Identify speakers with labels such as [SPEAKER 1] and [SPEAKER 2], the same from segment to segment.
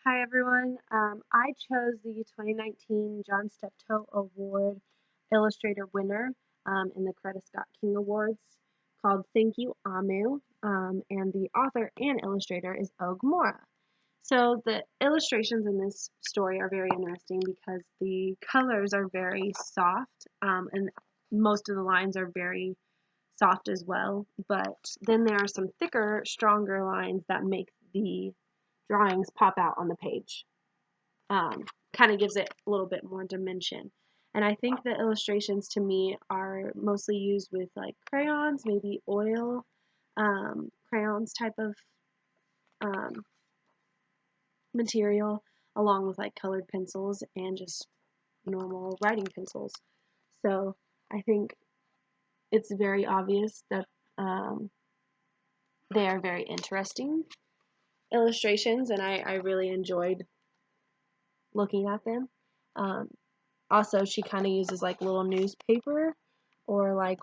[SPEAKER 1] Hi everyone. I chose the 2019 John Steptoe Award Illustrator winner in the Coretta King Awards called Thank You Amu, and the author and illustrator is Og Mora. So the illustrations in this story are very interesting because the colors are very soft, and most of the lines are very soft as well, but then there are some thicker, stronger lines that make the drawings pop out on the page. Kind of gives it a little bit more dimension. And I think the illustrations to me are mostly used with like crayons, maybe oil crayons type of um, material, along with like colored pencils and just normal writing pencils. So I think it's very obvious that they are very interesting illustrations, and I really enjoyed looking at them. Um, Also, she kind of uses like little newspaper or like,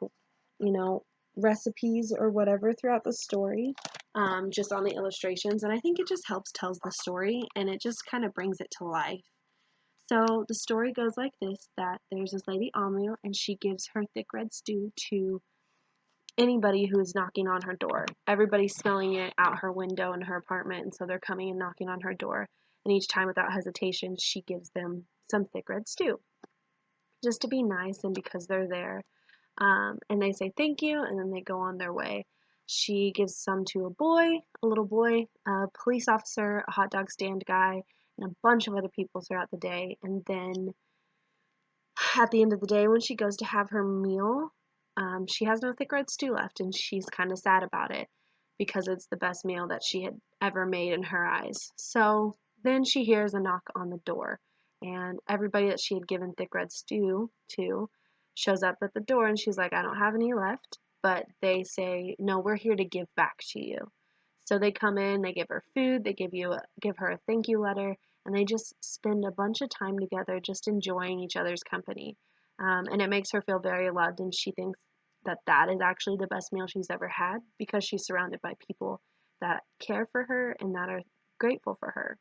[SPEAKER 1] you know, recipes or whatever throughout the story, just on the illustrations. And I think it just helps tells the story and it just kind of brings it to life. So the story goes like this, that there's this lady Amu and she gives her thick red stew to anybody who is knocking on her door. Everybody's smelling it out her window in her apartment, and so they're coming and knocking on her door. And each time, without hesitation, she gives them some thick red stew just to be nice and because they're there. And they say thank you, and then they go on their way. She gives some to a little boy, a police officer, a hot dog stand guy, and a bunch of other people throughout the day. And then at the end of the day, when she goes to have her meal, she has no thick red stew left, and she's kind of sad about it because it's the best meal that she had ever made in her eyes. So then she hears a knock on the door, and everybody that she had given thick red stew to shows up at the door, and she's like, I don't have any left. But they say, no, we're here to give back to you. So they come in, they give her food, they give her a thank you letter, and they just spend a bunch of time together just enjoying each other's company. And it makes her feel very loved, and she thinks that that is actually the best meal she's ever had because she's surrounded by people that care for her and that are grateful for her.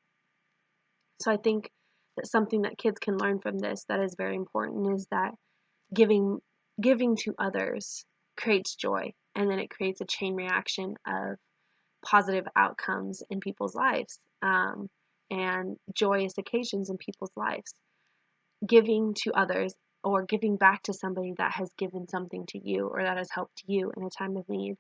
[SPEAKER 1] So I think that something that kids can learn from this that is very important is that giving giving to others creates joy, and then it creates a chain reaction of positive outcomes in people's lives, and joyous occasions in people's lives. Giving to others or giving back to somebody that has given something to you or that has helped you in a time of need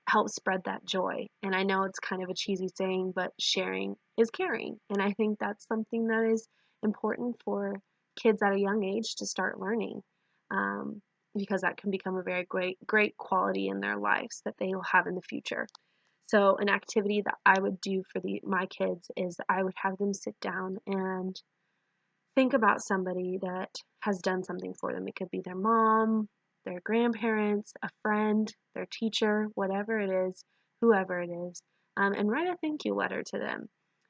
[SPEAKER 1] helps spread that joy. And I know it's kind of a cheesy saying, but sharing is caring. And I think that's something that is important for kids at a young age to start learning, um, because that can become a very great quality in their lives that they will have in the future. So an activity that I would do for my kids is I would have them sit down and think about somebody that has done something for them. It could be their mom, their grandparents, a friend, their teacher, whatever it is, whoever it is, and write a thank you letter to them.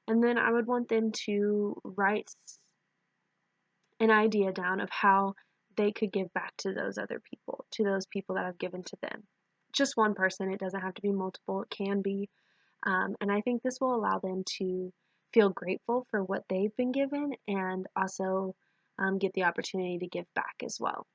[SPEAKER 1] And then I would want them to write an idea down of how they could give back to those other people, to those people that have given to them. Just one person, it doesn't have to be multiple, it can be. And I think this will allow them to feel grateful for what they've been given and also get the opportunity to give back as well.